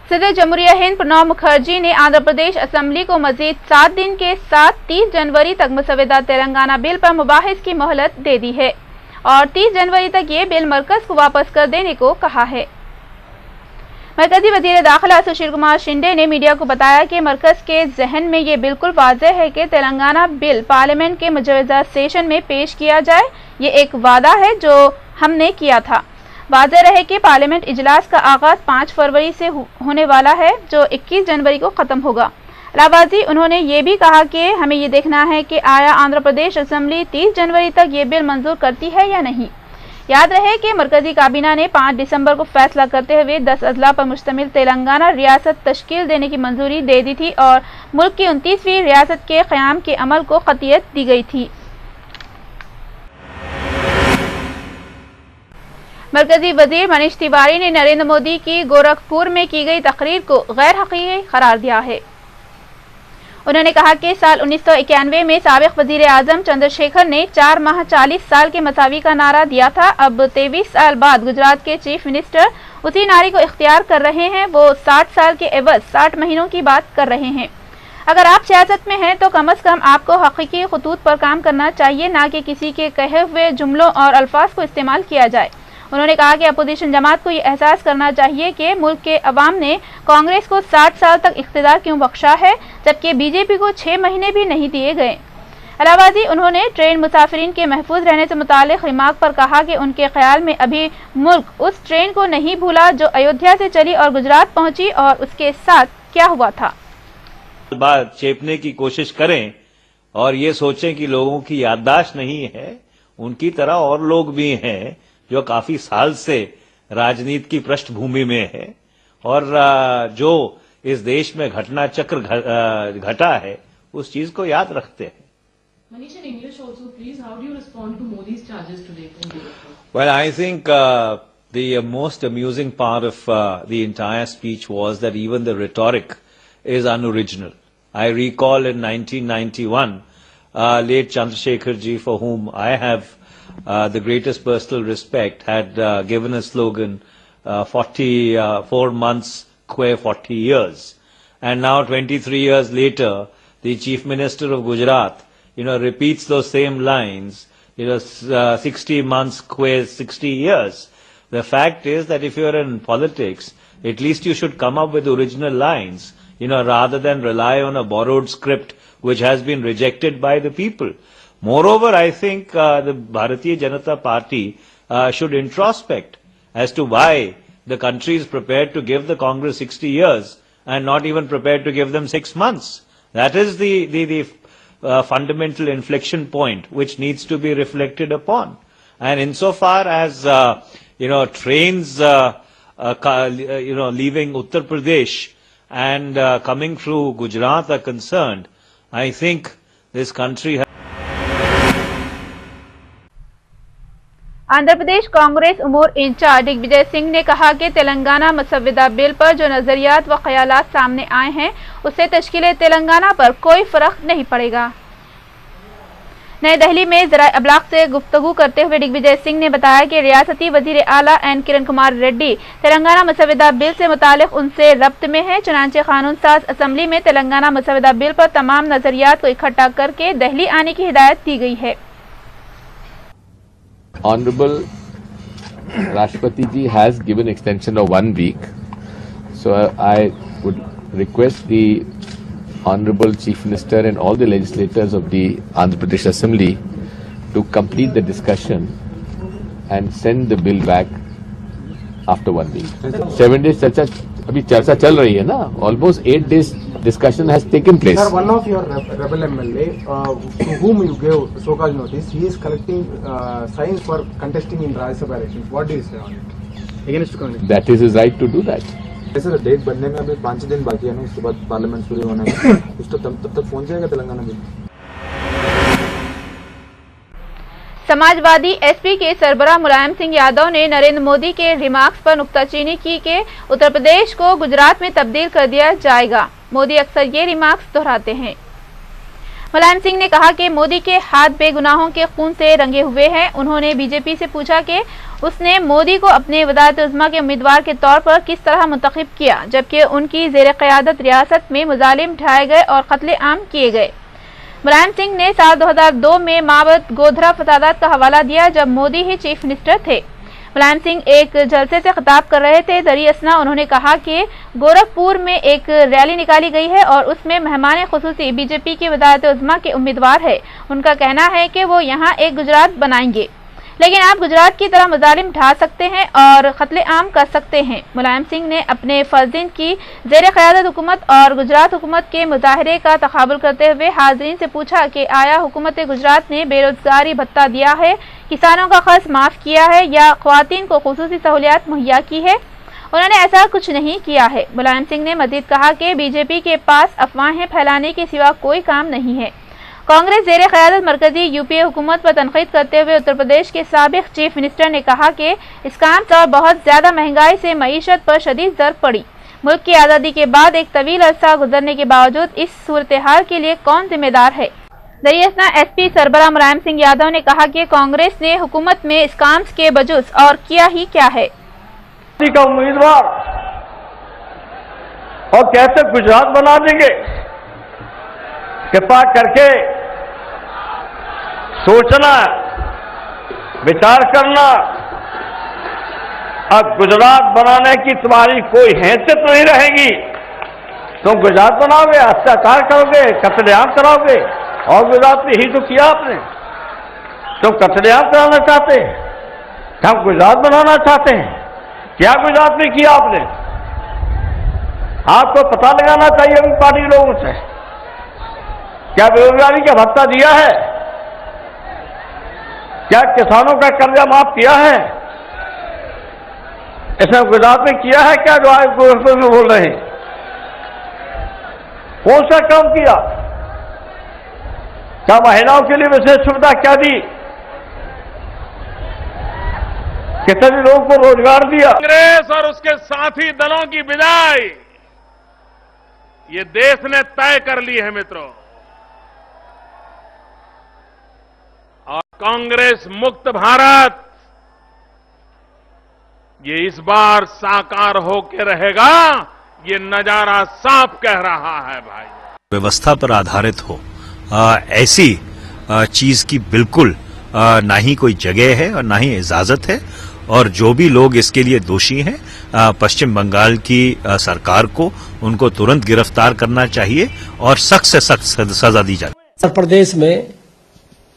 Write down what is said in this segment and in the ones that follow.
सदर जमहूरिया हिंद प्रणब मुखर्जी ने आंध्र प्रदेश असेंबली को मजीद 7 दिन के साथ 30 जनवरी तक मसवदा तेलंगाना बिल पर मुबाहिस की मोहलत दे दी है और 30 जनवरी तक ये बिल मरकज को वापस कर देने को कहा है। मरकजी वजीर दाखिला सुशील कुमार शिंदे ने मीडिया को बताया कि मरकज के जहन में ये बिल्कुल वाज़ेह है कि तेलंगाना बिल पार्लियामेंट के मुजवजा सेशन में पेश किया जाए। ये एक वादा है जो हमने किया था। वाज़ेह रहे कि पार्लियामेंट इजलास का आगाज 5 फरवरी से होने वाला है जो 21 जनवरी को ख़त्म होगा। अलावाजी उन्होंने ये भी कहा कि हमें ये देखना है कि आया आंध्र प्रदेश असेंबली 30 जनवरी तक ये बिल मंजूर करती है या नहीं। याद रहे कि मरकजी काबीना ने 5 दिसंबर को फैसला करते हुए 10 अजला पर मुश्तमिल तेलंगाना रियासत तश्कील देने की मंजूरी दे दी थी और मुल्क की 29वीं रियासत के क़याम के अमल को क़तियत दी गई थी। मरकजी वजीर मनीष तिवारी ने नरेंद्र मोदी की गोरखपुर में की गई तकरीर को गैर हकीकी करार दिया है। उन्होंने कहा कि साल 1991 में साबिक वजीर आजम चंद्रशेखर ने 4 माह 40 साल के मसावी का नारा दिया था। अब 23 साल बाद गुजरात के चीफ मिनिस्टर उसी नारे को इख्तियार कर रहे हैं। वो 60 साल के एवज 60 महीनों की बात कर रहे हैं। अगर आप सियासत में हैं तो कम अज कम आपको हकीकी खतूत पर काम करना चाहिए, ना कि किसी के कहे हुए जुमलों और अल्फाज को इस्तेमाल किया जाए। उन्होंने कहा कि अपोजिशन जमात को ये एहसास करना चाहिए कि मुल्क के अवाम ने कांग्रेस को 60 साल तक इख्तिदार क्यों बख्शा है जबकि बीजेपी को 6 महीने भी नहीं दिए गए। अलावाजी उन्होंने ट्रेन मुसाफिरीन के महफूज रहने से मुतालिक रिमार्क पर कहा कि उनके ख्याल में अभी मुल्क उस ट्रेन को नहीं भूला जो अयोध्या से चली और गुजरात पहुंची और उसके साथ क्या हुआ था। बात चेपने की कोशिश करें और ये सोचें कि लोगों की याददाश्त नहीं है। उनकी तरह और लोग भी हैं जो काफी साल से राजनीति की पृष्ठभूमि में है और जो इस देश में घटना चक्र घटा है उस चीज को याद रखते हैं। Manish, in English also, please, how do you respond to Modi's charges today? Well, I think the most amusing part of the entire speech was that even the rhetoric is unoriginal. I recall in 1991, late Chandrasekhar ji, for whom I have the greatest personal respect, had given a slogan, 44 months, square 40 years. And now 23 years later, the Chief Minister of Gujarat, repeats those same lines, 60 months, square 60 years. The fact is that if you're in politics, at least you should come up with original lines, rather than rely on a borrowed script which has been rejected by the people. Moreover, I think the Bharatiya Janata Party should introspect as to why the country is prepared to give the Congress 60 years and not even prepared to give them 6 months. That is the fundamental inflection point which needs to be reflected upon. And insofar as trains leaving Uttar Pradesh and coming through Gujarat are concerned, I think this country has Andhra Pradesh Congress उमूर in charge Digvijay Singh ने कहा कि Telangana मसवदा bill पर जो नजरियात व ख्यालात सामने आए हैं उससे तश्कील तेलंगाना पर कोई फर्क नहीं पड़ेगा। नई दिल्ली में ज़राए अबलाग से गुफ्तगू करते हुए दिग्विजय सिंह ने बताया कि रियासती वजीर आला एन किरण कुमार रेड्डी तेलंगाना मसवदा बिल से मुतालिक उनसे रब्त में है। चुनांचे कानून साज असम्बली में तेलंगाना मसवदा बिल पर तमाम नजरियात को इकट्ठा करके दिल्ली आने की हिदायत दी गई है। Honorable Rashtrapati ji has given extension of 1 week, so I would request the Honorable Chief Minister and all the legislators of the Andhra Pradesh Assembly to complete the discussion and send the bill back after 1 week. 7 days अभी चर्चा चल रही है ना, almost 8 days discussion has taken place. Sir, one of your rebel MLA, to whom you gave so-called notice, he is collecting signs for contesting in Rajya Sabha elections. What do you say on it? Against Congress. That is his right to do that. Sir date बनने में अभी 5 दिन बाकी है ना, उसके बाद parliament शुरू होना है, उसको तब तक पहुंच जाएगा तेलंगाना में। समाजवादी एसपी के सरबराह मुलायम सिंह यादव ने नरेंद्र मोदी के रिमार्क्स पर नुक्ताचीनी की कि उत्तर प्रदेश को गुजरात में तब्दील कर दिया जाएगा। मोदी अक्सर ये रिमार्क्स दोहराते हैं। मुलायम सिंह ने कहा कि मोदी के हाथ बेगुनाहों के खून से रंगे हुए हैं। उन्होंने बीजेपी से पूछा कि उसने मोदी को अपने वज़ारत उज़्मा के उम्मीदवार के तौर पर किस तरह मुंतखब किया, जबकि उनकी ज़ेर क़यादत रियासत में मुजालिम ढाए गए और कत्ले आम किए गए। मुलायम सिंह ने साल 2002 में माबद गोधरा फसादात का हवाला दिया, जब मोदी ही चीफ मिनिस्टर थे। मुलायम सिंह एक जलसे से खिताब कर रहे थे। दरी असना उन्होंने कहा कि गोरखपुर में एक रैली निकाली गई है और उसमें मेहमान खुसूसी बीजेपी की वज़ारत उज़्मा के उम्मीदवार है। उनका कहना है कि वो यहाँ एक गुजरात बनाएंगे, लेकिन आप गुजरात की तरह मुजालिम ढा सकते हैं और कत्ले आम कर सकते हैं। मुलायम सिंह ने अपने फर्जिंद की ज़ेर क़यादत हुकूमत और गुजरात हुकूमत के मुजाहरे का तक़ाबुल करते हुए हाज़रीन से पूछा कि आया हुकूमत गुजरात ने बेरोजगारी भत्ता दिया है, किसानों का कर्ज माफ़ किया है या ख़वातीन को खुसूसी सहूलियात मुहैया की है? उन्होंने ऐसा कुछ नहीं किया है। मुलायम सिंह ने मज़ीद कहा कि बीजेपी के पास अफवाहें फैलाने के सिवा कोई काम नहीं है। कांग्रेस ज़ेर क़यादत मरकजी यूपीए हुकूमत पर तनक़ीद करते हुए उत्तर प्रदेश के साबिक़ चीफ मिनिस्टर ने कहा कि इस काम और बहुत ज़्यादा महंगाई से मईशत पर शदीद ज़र पड़ी। मुल्क की आज़ादी के बाद एक तवील अरसा गुजरने के बावजूद इस सूरत हाल के लिए कौन जिम्मेदार है? दरियासना एसपी सरबराह मुलायम सिंह यादव ने कहा कि कांग्रेस ने हुकूमत में इस काम के बजुज़ और किया ही क्या है। का उम्मीदवार और कैसे गुजरात बना देंगे, कृपा करके सोचना, विचार करना। अब गुजरात बनाने की तुम्हारी कोई हैसियत नहीं रहेगी। तुम गुजरात बनाओगे, अत्याचार करोगे, कत्लेआम कराओगे, और गुजरात में ही तो किया आपने। तुम कत्लेआम कराना चाहते हैं, हम गुजरात बनाना चाहते हैं। क्या गुजरात में किया आपने? आपको पता लगाना चाहिए उन पार्टी लोगों से। क्या बेरोजगारी का भत्ता दिया है? क्या किसानों का कर्जा माफ किया है? ऐसा गुजरात में किया है क्या जो आज गोरखपुर में बोल रहे हैं? कौन सा काम किया? क्या महिलाओं के लिए विशेष सुविधा क्या दी? कितने लोगों को रोजगार दिया? कांग्रेस और उसके साथी दलों की विदाई ये देश ने तय कर ली है मित्रों, और कांग्रेस मुक्त भारत ये इस बार साकार होकर रहेगा, ये नजारा साफ कह रहा है भाई। व्यवस्था पर आधारित हो ऐसी चीज की बिल्कुल ना ही कोई जगह है और ना ही इजाजत है, और जो भी लोग इसके लिए दोषी हैं पश्चिम बंगाल की सरकार को उनको तुरंत गिरफ्तार करना चाहिए और सख्त से सख्त सजा दी जाए। उत्तर प्रदेश में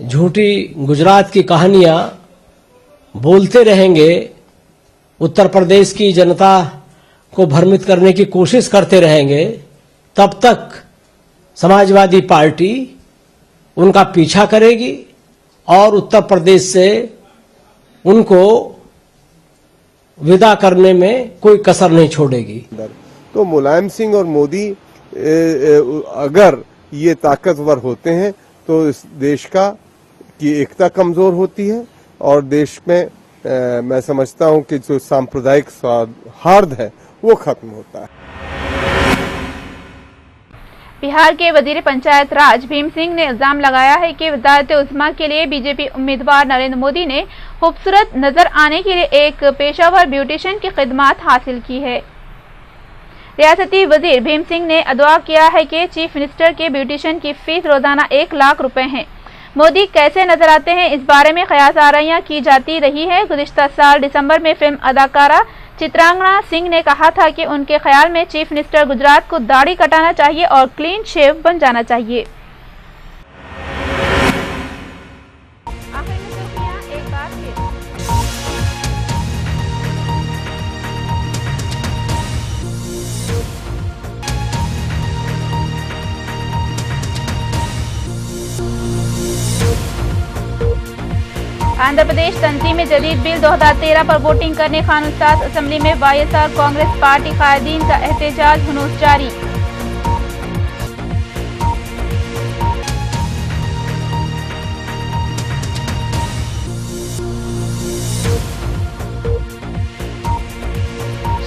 झूठी गुजरात की कहानियां बोलते रहेंगे, उत्तर प्रदेश की जनता को भ्रमित करने की कोशिश करते रहेंगे, तब तक समाजवादी पार्टी उनका पीछा करेगी और उत्तर प्रदेश से उनको विदा करने में कोई कसर नहीं छोड़ेगी। तो मुलायम सिंह और मोदी अगर ये ताकतवर होते हैं तो इस देश की एकता कमजोर होती है और देश में मैं समझता हूं कि जो सांप्रदायिक सौहार्द है वो खत्म होता है। बिहार के वजीर पंचायत राज भीम सिंह ने इल्जाम लगाया है कि वज़ारत उज़्मा के लिए बीजेपी उम्मीदवार नरेंद्र मोदी ने खूबसूरत नजर आने के लिए एक पेशावर ब्यूटिशियन की खिदमत हासिल की है। रियासती वजीर भीम सिंह ने अदवा किया है कि चीफ मिनिस्टर के ब्यूटिशियन की फीस रोजाना 1 लाख रुपए है। मोदी कैसे नजर आते हैं, इस बारे में क़यास-आराइयां की जाती रही है। गुज़िश्ता साल दिसंबर में फिल्म अदाकारा चित्रांगना सिंह ने कहा था कि उनके ख्याल में चीफ मिनिस्टर गुजरात को दाढ़ी कटाना चाहिए और क्लीन शेव बन जाना चाहिए। आंध्र प्रदेश तंजीम जदीद बिल 2013 पर वोटिंग करने कानून साज असम्बली में वाईएसआर कांग्रेस पार्टी कायदीन का एहतजाज जुलूस जारी।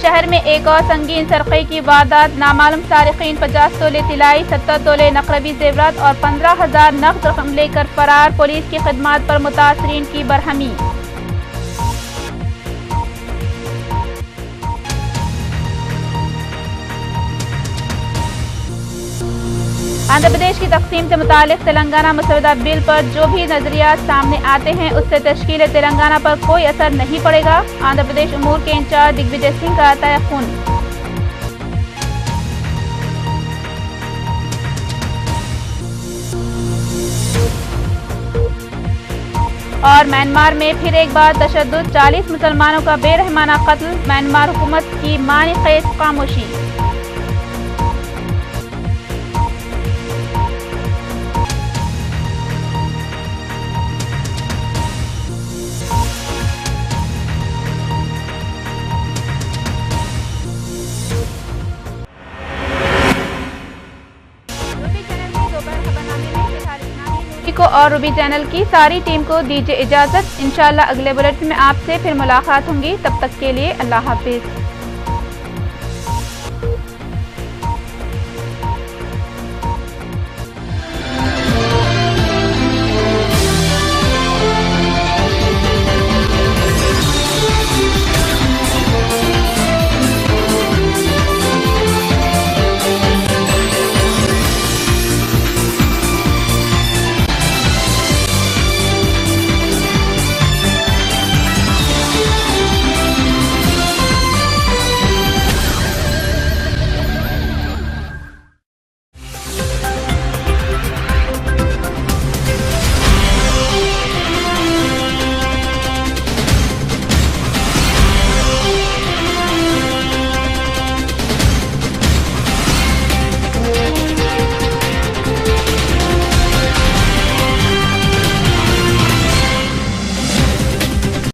शहर में एक और संगीन सरक़े की वारदात। नामालूम सारिकीन 50 तोले तिलाई, 70 तोले नकरबी जेवरात और 15,000 नकद रकम लेकर फरार। पुलिस की खिदमत पर मुतासरीन की बरहमी। आंध्र प्रदेश की तकसीम से मुतालिक तेलंगाना मसौदा बिल पर जो भी नजरियात सामने आते हैं उससे तश्कील तेलंगाना पर कोई असर नहीं पड़ेगा। आंध्र प्रदेश उमूर के इंचार्ज दिग्विजय सिंह का तयक़ुन। और म्यांमार में फिर एक बार तशद्दुद, 40 मुसलमानों का बेरहमाना कत्ल। म्यांमार हुकूमत की मानी क़ैद खामोशी। को और रूबी चैनल की सारी टीम को दीजिए इजाजत। इंशाल्लाह अगले बुलेटिन में आपसे फिर मुलाकात होंगी। तब तक के लिए अल्लाह हाफिज।